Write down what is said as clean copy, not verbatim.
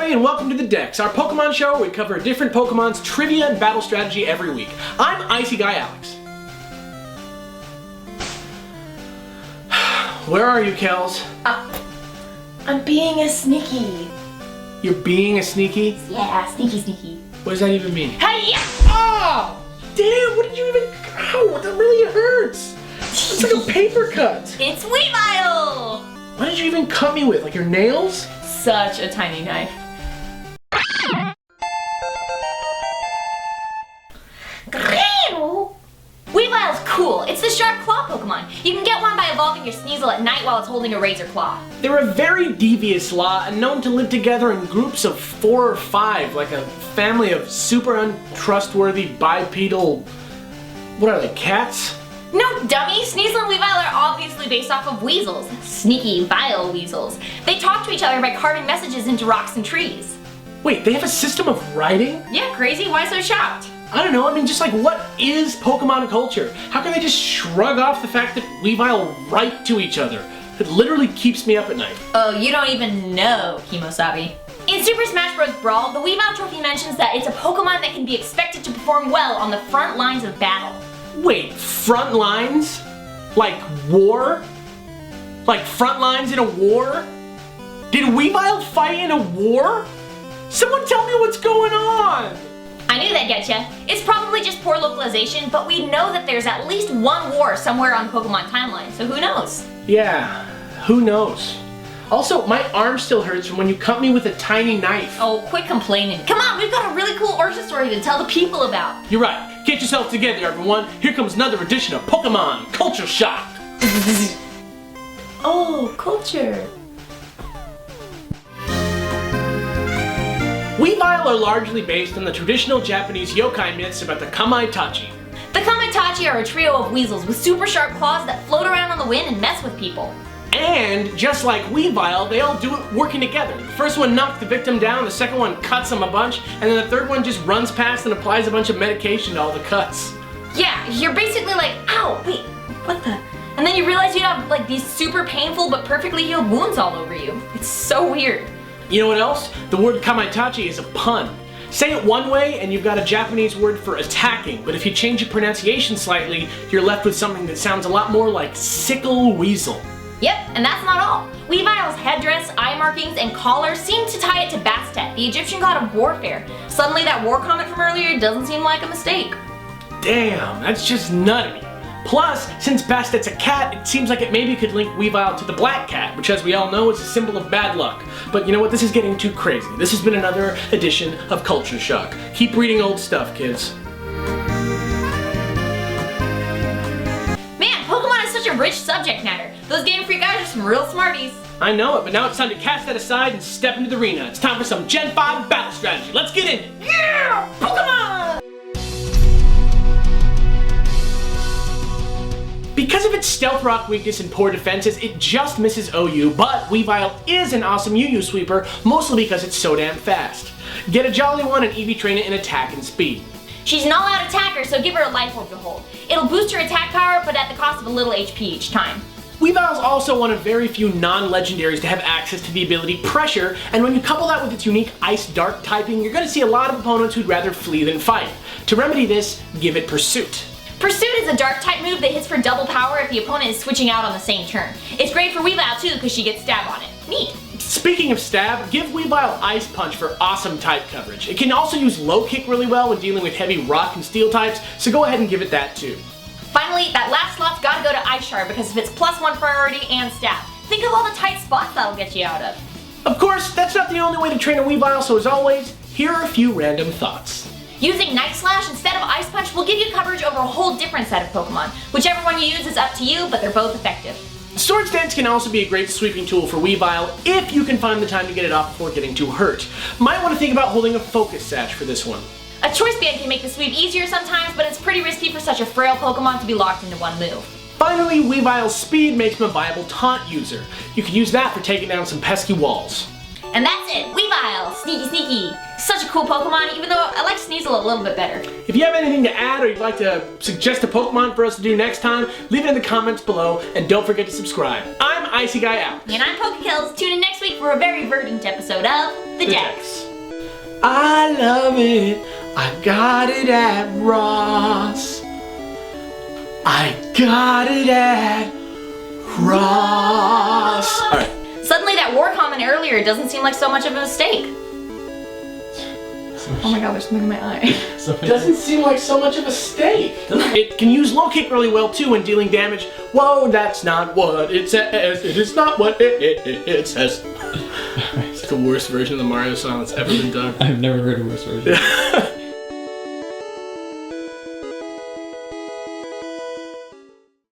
everybody, and welcome to the Dex, our Pokemon show where we cover a different Pokemon's trivia and battle strategy every week. I'm Icy Guy Alex. Where are you, Kells? I'm being a sneaky. You're being a sneaky? Yeah, sneaky. What does that even mean? Hey! Oh! Damn, what did you even... Ow, that really hurts! It's like a paper cut! It's Weavile! What did you even cut me with? Like your nails? Such a tiny knife. Weavile's cool. It's the sharp claw Pokemon. You can get one by evolving your Sneasel at night while it's holding a razor claw. They're a very devious lot and known to live together in groups of 4 or 5, like a family of super untrustworthy bipedal... What are they, cats? No, dummy! Sneasel and Weavile are obviously based off of weasels. Sneaky, vile weasels. They talk to each other by carving messages into rocks and trees. Wait, they have a system of writing? Yeah, crazy? Why so shocked? I don't know, I mean, just like, what is Pokemon culture? How can they just shrug off the fact that Weavile write to each other? It literally keeps me up at night. Oh, you don't even know, Kimosabi. In Super Smash Bros. Brawl, the Weavile trophy mentions that it's a Pokemon that can be expected to perform well on the front lines of battle. Wait, front lines? Like war? Like front lines in a war? Did Weavile fight in a war? Someone tell me what's going on! I knew that'd get ya. It's probably just poor localization, but we know that there's at least one war somewhere on the Pokemon timeline, so who knows? Yeah, who knows? Also, my arm still hurts from when you cut me with a tiny knife. Oh, quit complaining. Come on, we've got a really cool origin story to tell the people about. You're right. Get yourself together, everyone. Here comes another edition of Pokemon Culture Shock. Oh, culture. Weavile are largely based on the traditional Japanese yokai myths about the Kamaitachi. The Kamaitachi are a trio of weasels with super sharp claws that float around on the wind and mess with people. And, just like Weavile, they all do it working together. The first one knocks the victim down, the second one cuts them a bunch, and then the third one just runs past and applies a bunch of medication to all the cuts. Yeah, you're basically like, ow, wait, what the? And then you realize you have like these super painful but perfectly healed wounds all over you. It's so weird. You know what else? The word Kamaitachi is a pun. Say it one way and you've got a Japanese word for attacking, but if you change your pronunciation slightly, you're left with something that sounds a lot more like sickle weasel. Yep, and that's not all. Weavile's headdress, eye markings, and collar seem to tie it to Bastet, the Egyptian god of warfare. Suddenly that war comment from earlier doesn't seem like a mistake. Damn, that's just nutty. Plus, since Bastet's a cat, it seems like it maybe could link Weavile to the black cat, which as we all know is a symbol of bad luck. But you know what, this is getting too crazy. This has been another edition of Culture Shock. Keep reading old stuff, kids. Man, Pokemon is such a rich subject matter. Those Game Freak guys are some real smarties. I know it, but now it's time to cast that aside and step into the arena. It's time for some Gen 5 battle strategy. Let's get in it. Yeah! Pokemon! Because of its Stealth Rock weakness and poor defenses, it just misses OU, but Weavile is an awesome UU sweeper, mostly because it's so damn fast. Get a Jolly One and EV train it in attack and speed. She's an all-out attacker, so give her a Life Orb to hold. It'll boost her attack power, but at the cost of a little HP each time. Weavile is also one of very few non-legendaries to have access to the ability Pressure, and when you couple that with its unique Ice Dark typing, you're going to see a lot of opponents who'd rather flee than fight. To remedy this, give it Pursuit. Pursuit is a dark type move that hits for double power if the opponent is switching out on the same turn. It's great for Weavile too because she gets Stab on it. Neat. Speaking of Stab, give Weavile Ice Punch for awesome type coverage. It can also use Low Kick really well when dealing with heavy Rock and Steel types, so go ahead and give it that too. Finally, that last slot's gotta go to Ice Shard because of its +1 priority and Stab. Think of all the tight spots that'll get you out of. Of course, that's not the only way to train a Weavile, so as always, here are a few random thoughts. Using Night Slash instead of Ice Punch will give you coverage over a whole different set of Pokemon. Whichever one you use is up to you, but they're both effective. Swords Dance can also be a great sweeping tool for Weavile if you can find the time to get it off before getting too hurt. Might want to think about holding a Focus Sash for this one. A Choice Band can make the sweep easier sometimes, but it's pretty risky for such a frail Pokemon to be locked into one move. Finally, Weavile's speed makes him a viable taunt user. You can use that for taking down some pesky walls. And that's it, Weavile! Sneaky! Such a cool Pokemon, even though I like Sneasel a little bit better. If you have anything to add or you'd like to suggest a Pokemon for us to do next time, leave it in the comments below and don't forget to subscribe. I'm Icy Guy out. And I'm PokeKellz. Tune in next week for a very verdant episode of The Dex. I love it. I got it at Ross. I got it at Ross. All right. Suddenly that war comment earlier doesn't seem like so much of a mistake. Oh my god, there's something in my eye. Doesn't seem like so much of a stake. It can use low kick really well too when dealing damage. Whoa, that's not what it says. It is not what it says. It's the worst version of the Mario song that's ever been done. I've never heard a worse version.